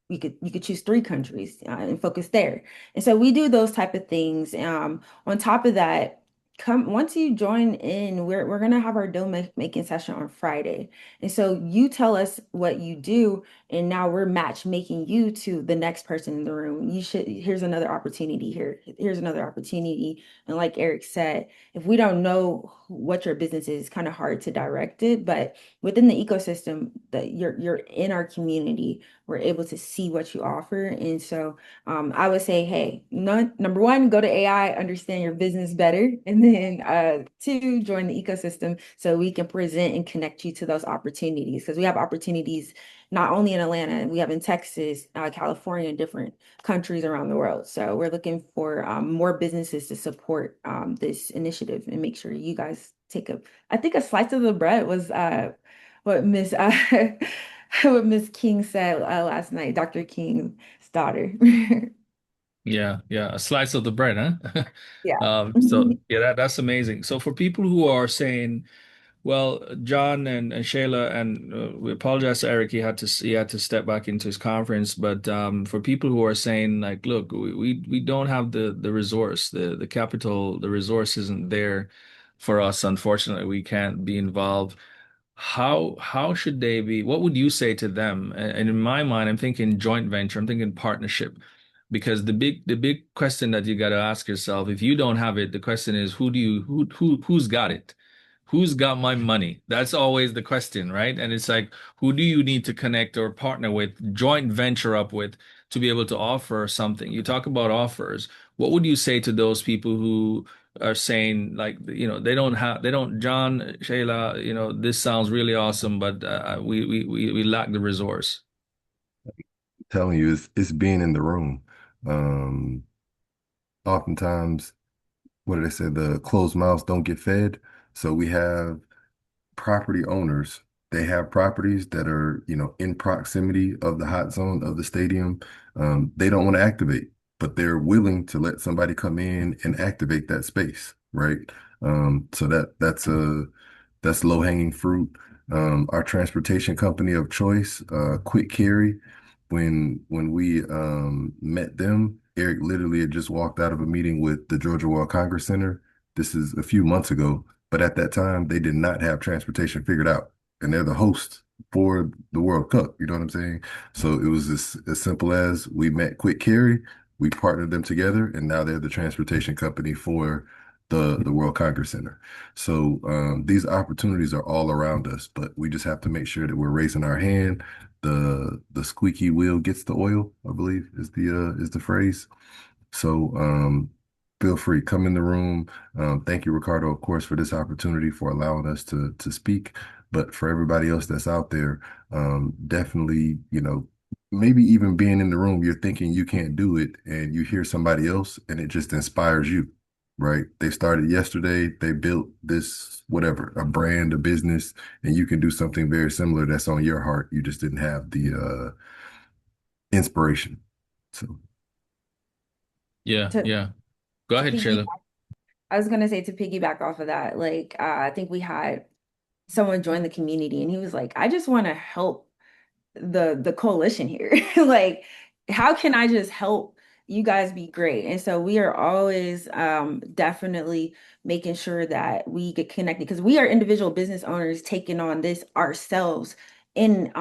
you could choose three countries and focus there. And so we do those type of things. On top of that, come once you join in, we're gonna have our making session on Friday. And so you tell us what you do, and now we're matchmaking you to the next person in the room. Here's another opportunity here. Here's another opportunity. And like Eric said, if we don't know what your business is, it's kind of hard to direct it. But within the ecosystem that you're in our community, we're able to see what you offer. And so I would say, hey, number one, go to AI, understand your business better. And then two, join the ecosystem so we can present and connect you to those opportunities. Because we have opportunities not only in Atlanta, we have in Texas, California, and different countries around the world. So we're looking for more businesses to support this initiative and make sure you guys I think a slice of the bread was what Miss what Miss King said last night, Dr. King's daughter. Yeah, yeah, a slice of the bread, huh? Yeah. So yeah, that's amazing. So for people who are saying, Well, John and Shayla, and we apologize to Eric. He had to step back into his conference. But for people who are saying like, look, we don't have the resource, the capital, the resource isn't there for us. Unfortunately, we can't be involved. How should they be? What would you say to them? And in my mind, I'm thinking joint venture. I'm thinking partnership, because the big question that you got to ask yourself, if you don't have it, the question is who's got it? Who's got my money? That's always the question, right? And it's like, who do you need to connect or partner with, joint venture up with to be able to offer something? You talk about offers. What would you say to those people who are saying like, John, Shayla, this sounds really awesome, but we lack the resource. Telling you, it's being in the room. Um, Oftentimes, what do they say? The closed mouths don't get fed. So we have property owners, they have properties that are, in proximity of the hot zone of the stadium. They don't want to activate, but they're willing to let somebody come in and activate that space, right? So that's low hanging fruit. Our transportation company of choice, Quick Carry, when we met them, Eric literally had just walked out of a meeting with the Georgia World Congress Center. This is a few months ago, but at that time, they did not have transportation figured out, and they're the host for the World Cup. You know what I'm saying? So it was as simple as we met Quick Carry, we partnered them together, and now they're the transportation company for the World Congress Center. So these opportunities are all around us, but we just have to make sure that we're raising our hand. The squeaky wheel gets the oil, I believe is the phrase. So feel free, come in the room. Thank you, Ricardo, of course, for this opportunity, for allowing us to speak. But for everybody else that's out there, definitely, maybe even being in the room, you're thinking you can't do it, and you hear somebody else, and it just inspires you, right? They started yesterday, they built this, whatever, a brand, a business, and you can do something very similar that's on your heart. You just didn't have the inspiration. So. Yeah, To yeah. Go to ahead, piggyback, Shayla. I was gonna say to piggyback off of that, like I think we had someone join the community and he was like, I just want to help the coalition here. Like, how can I just help you guys be great? And so we are always definitely making sure that we get connected because we are individual business owners taking on this ourselves in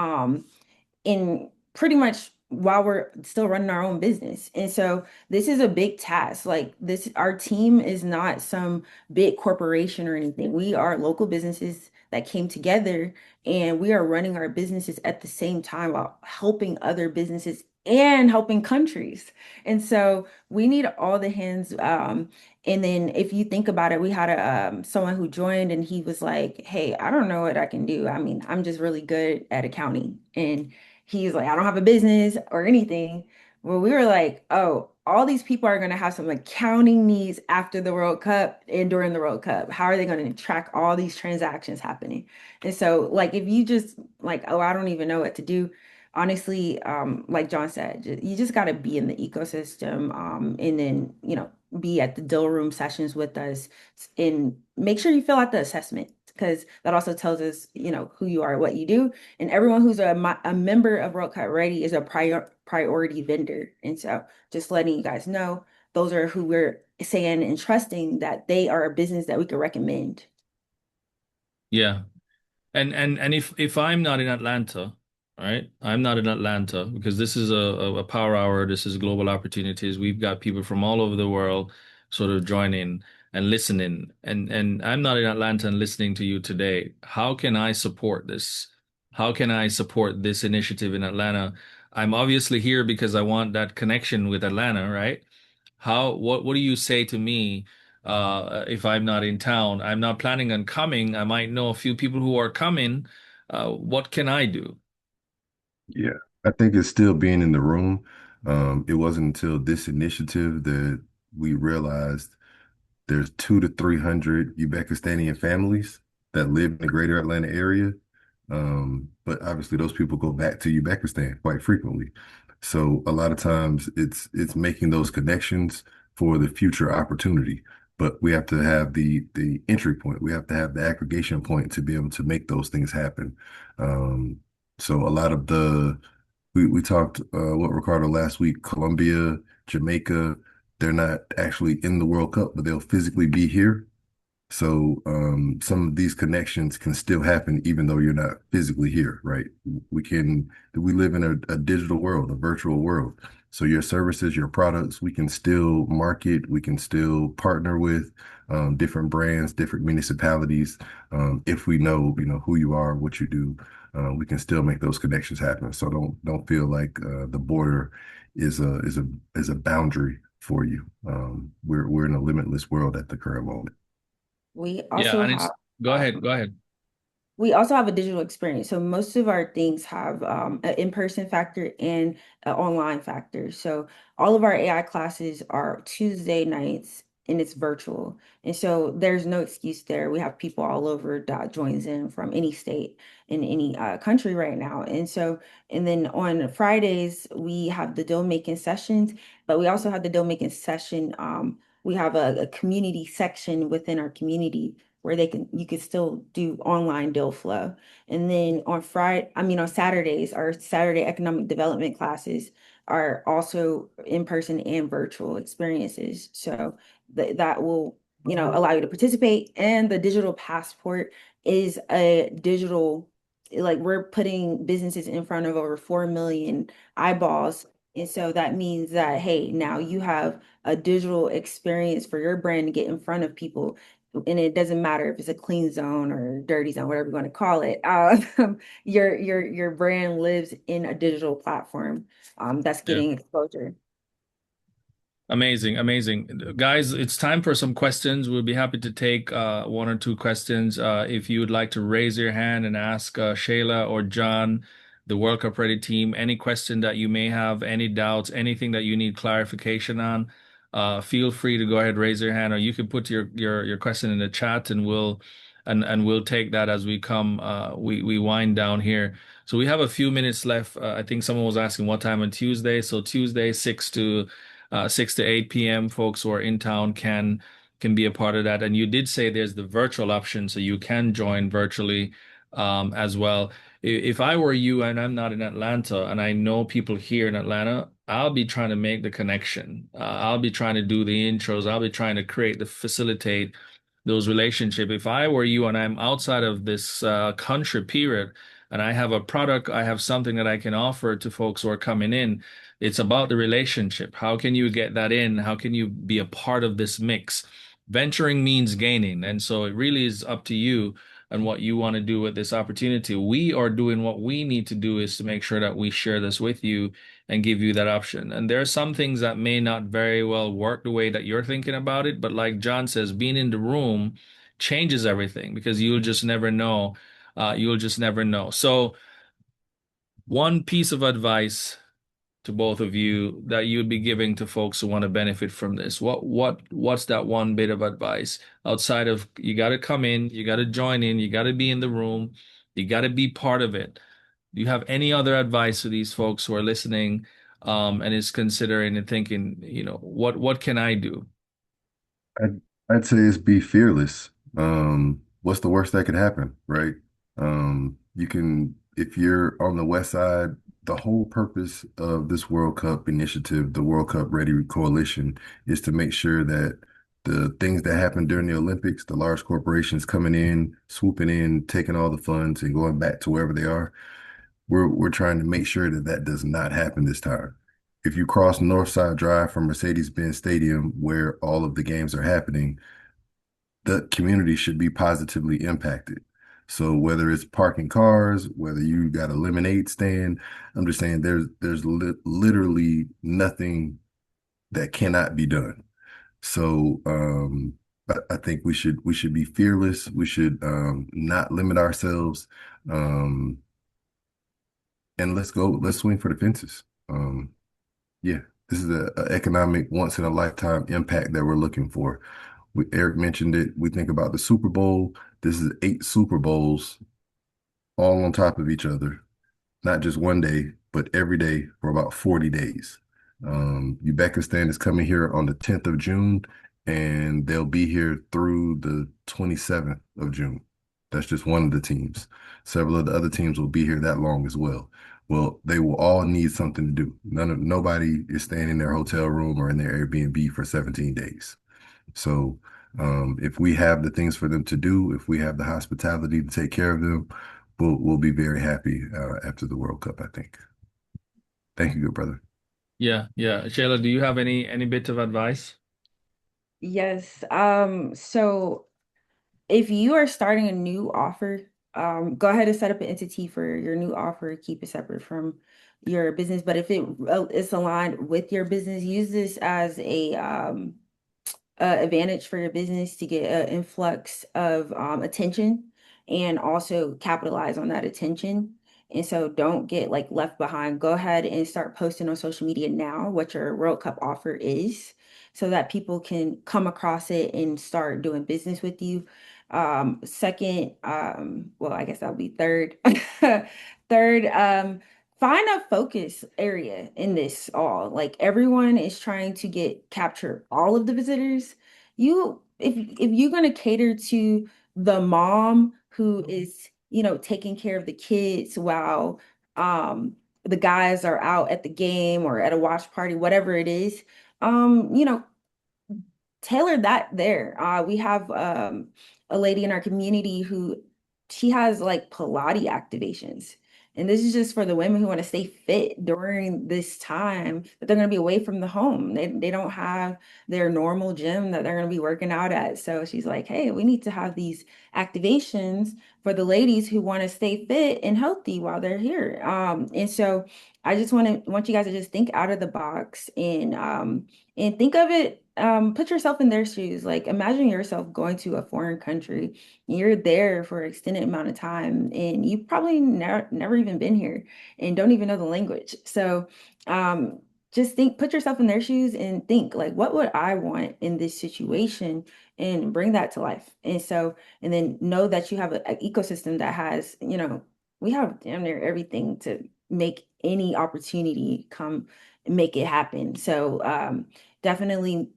in pretty much while we're still running our own business. And so this is a big task. Like this, our team is not some big corporation or anything. We are local businesses that came together and we are running our businesses at the same time while helping other businesses and helping countries. And so we need all the hands. And then if you think about it, we had someone who joined and he was like, "Hey, I don't know what I can do. I mean, I'm just really good at accounting." And he's like, I don't have a business or anything. Well, we were like, oh, all these people are going to have some accounting needs after the World Cup and during the World Cup. How are they going to track all these transactions happening? And so, like, if you just like, oh, I don't even know what to do. Honestly, like John said, you just got to be in the ecosystem, and then, be at the deal room sessions with us and make sure you fill out the assessment because that also tells us, who you are, what you do, and everyone who's a member of World Cup Ready is a priority vendor. And so just letting you guys know, those are who we're saying and trusting that they are a business that we could recommend. Yeah. And if I'm not in Atlanta, right? I'm not in Atlanta because this is a power hour. This is global opportunities. We've got people from all over the world sort of joining and listening. And I'm not in Atlanta and listening to you today. How can I support this? How can I support this initiative in Atlanta? I'm obviously here because I want that connection with Atlanta, right? What do you say to me if I'm not in town? I'm not planning on coming. I might know a few people who are coming. What can I do? Yeah, I think it's still being in the room. It wasn't until this initiative that we realized there's 200 to 300 Uzbekistani families that live in the greater Atlanta area. But obviously those people go back to Uzbekistan quite frequently. So a lot of times it's making those connections for the future opportunity. but we have to have the entry point. We have to have the aggregation point to be able to make those things happen. Um, so a lot of we talked with Ricardo last week, Colombia, Jamaica, they're not actually in the World Cup, but they'll physically be here. So some of these connections can still happen even though you're not physically here, right? We live in a digital world, a virtual world. So your services, your products, we can still market, we can still partner with different brands, different municipalities. If we know, who you are, what you do, we can still make those connections happen. So don't feel like the border is a boundary for you. We're in a limitless world at the current moment. We Yeah, also and have it's go ahead, go ahead. We also have a digital experience. So most of our things have an in-person factor and an online factor. So all of our AI classes are Tuesday nights and it's virtual. And so there's no excuse there. We have people all over that joins in from any state in any country right now. And then on Fridays, we have the deal making sessions, but we also have the deal making session. We have a community section within our community where you can still do online deal flow. And then on Saturdays, our Saturday economic development classes are also in-person and virtual experiences. So that will, allow you to participate. And the digital passport is a digital, like we're putting businesses in front of over 4 million eyeballs. And so that means that, hey, now you have a digital experience for your brand to get in front of people, and it doesn't matter if it's a clean zone or dirty zone, whatever you want to call it. Your brand lives in a digital platform that's Yeah. getting exposure. Amazing, amazing. Guys, it's time for some questions. We'll be happy to take one or two questions. If you would like to raise your hand and ask Shayla or John, the World Cup Ready team, any question that you may have, any doubts, anything that you need clarification on, feel free to go ahead, raise your hand, or you can put your question in the chat and we'll take that as we come we wind down here. So we have a few minutes left. I think someone was asking what time on Tuesday. So Tuesday, 6 to 8 p.m. Folks who are in town can be a part of that. And you did say there's the virtual option, so you can join virtually as well. If I were you and I'm not in Atlanta and I know people here in Atlanta, I'll be trying to make the connection. I'll be trying to do the intros. I'll be trying to facilitate those relationships. If I were you and I'm outside of this country period, and I have a product, I have something that I can offer to folks who are coming in, it's about the relationship. How can you get that in? How can you be a part of this mix? Venturing means gaining. And so it really is up to you and what you want to do with this opportunity. We are doing what we need to do is to make sure that we share this with you and give you that option. And there are some things that may not very well work the way that you're thinking about it. But like John says, being in the room changes everything because you'll just never know. You'll just never know. So, one piece of advice to both of you that you'd be giving to folks who want to benefit from this? What's that one bit of advice outside of you got to come in, you got to join in, you got to be in the room, you got to be part of it. Do you have any other advice for these folks who are listening and is considering and thinking, what can I do? I'd, I'd say it's be fearless. What's the worst that could happen, right? If you're on the West Side, the whole purpose of this World Cup initiative, the World Cup Ready Coalition, is to make sure that the things that happen during the Olympics, the large corporations coming in, swooping in, taking all the funds and going back to wherever they are, we're trying to make sure that that does not happen this time. If you cross Northside Drive from Mercedes-Benz Stadium, where all of the games are happening, the community should be positively impacted. So whether it's parking cars, whether you got a lemonade stand, I'm just saying there's literally nothing that cannot be done. So I think we should be fearless. We should not limit ourselves. Um, and let's go. Let's swing for the fences. Yeah, this is a economic once in a lifetime impact that we're looking for. Eric mentioned it. We think about the Super Bowl. This is 8 Super Bowls all on top of each other, not just one day, but every day for about 40 days. Uzbekistan is coming here on the 10th of June, and they'll be here through the 27th of June. That's just one of the teams. Several of the other teams will be here that long as well. Well, they will all need something to do. Nobody is staying in their hotel room or in their Airbnb for 17 days. So if we have the things for them to do, if we have the hospitality to take care of them, we'll be very happy after the World Cup, I think. Thank you, good brother. Yeah, yeah. Shayla, do you have any bit of advice? Yes. So if you are starting a new offer, go ahead and set up an entity for your new offer. Keep it separate from your business. But if it is aligned with your business, use this as a advantage for your business to get an influx of attention and also capitalize on that attention. And so don't get like left behind. Go ahead and start posting on social media now what your World Cup offer is so that people can come across it and start doing business with you. Second, well, I guess that would be third. Third, find a focus area in this all. Like everyone is trying to get capture all of the visitors. If you're going to cater to the mom who is, taking care of the kids while the guys are out at the game or at a watch party, whatever it is, you know, tailor that there. We have a lady in our community who she has like Pilates activations. And this is just for the women who want to stay fit during this time that they're going to be away from the home. They don't have their normal gym that they're going to be working out at. So she's like, hey, we need to have these activations for the ladies who want to stay fit and healthy while they're here. And so I just want you guys to just think out of the box and think of it, put yourself in their shoes. Like imagine yourself going to a foreign country. You're there for an extended amount of time and you've probably never even been here and don't even know the language. So just put yourself in their shoes and think like, what would I want in this situation and bring that to life. And then know that you have an ecosystem that has, we have damn near everything to make any opportunity come make it happen. So definitely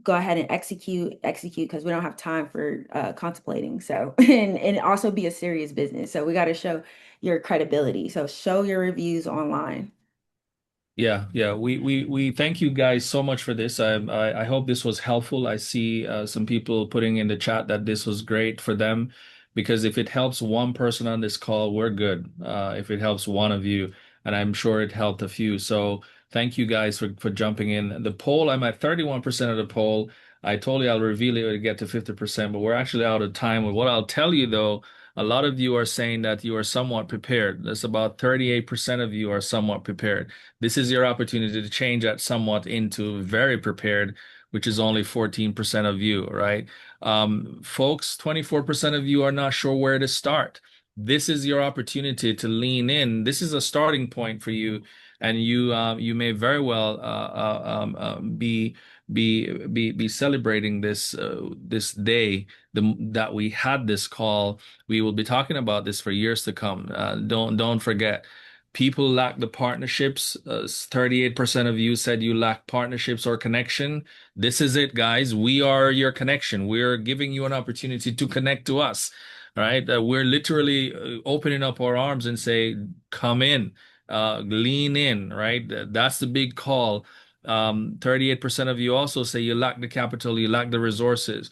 go ahead and execute because we don't have time for contemplating. So and also be a serious business. So we got to show your credibility. So show your reviews online. Yeah, yeah. We thank you guys so much for this. I hope this was helpful. I see some people putting in the chat that this was great for them because if it helps one person on this call, we're good. If it helps one of you, and I'm sure it helped a few. So thank you guys for jumping in. The poll, I'm at 31% of the poll. I told you I'll reveal it to get to 50%, but we're actually out of time. What I'll tell you though, a lot of you are saying that you are somewhat prepared. That's about 38% of you are somewhat prepared. This is your opportunity to change that somewhat into very prepared, which is only 14% of you, right? Folks, 24% of you are not sure where to start. This is your opportunity to lean in. This is a starting point for you, and you may very well be celebrating this day that we had this call. We will be talking about this for years to come. Don't forget. People lack the partnerships. 38% of you said you lack partnerships or connection. This is it, guys. We are your connection. We're giving you an opportunity to connect to us. All right. We're literally opening up our arms and say, come in, lean in, right? That's the big call. 38% of you also say you lack the capital, you lack the resources.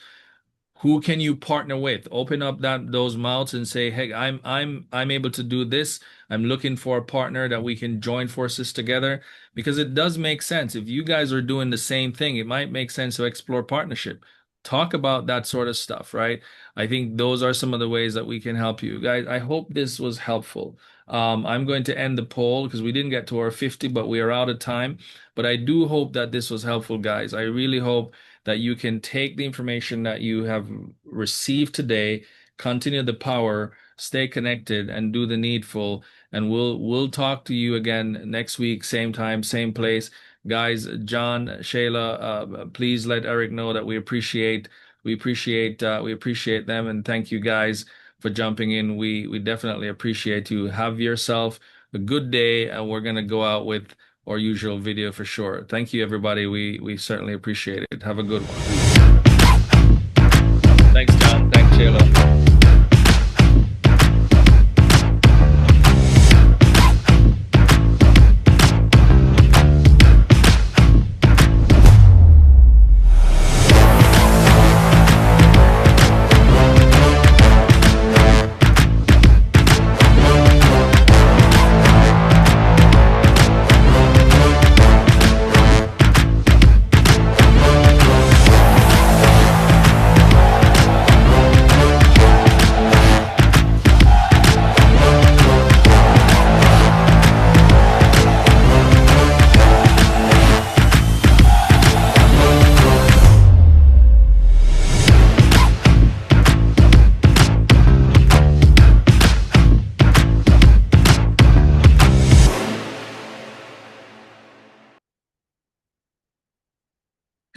Who can you partner with? Open up those mouths and say, "Hey, I'm able to do this. I'm looking for a partner that we can join forces together." Because it does make sense. If you guys are doing the same thing, it might make sense to explore partnership. Talk about that sort of stuff, right? I think those are some of the ways that we can help you guys. I hope this was helpful. I'm going to end the poll because we didn't get to our 50, but we are out of time. But I do hope that this was helpful, guys. I really hope that you can take the information that you have received today, continue the power, stay connected, and do the needful. And we'll talk to you again next week, same time, same place. Guys, John, Shayla, please let Eric know that we appreciate them, and thank you guys for jumping in. We definitely appreciate you. Have yourself a good day, and we're gonna go out with our usual video for sure. Thank you, everybody. We certainly appreciate it. Have a good one.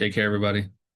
Take care, everybody.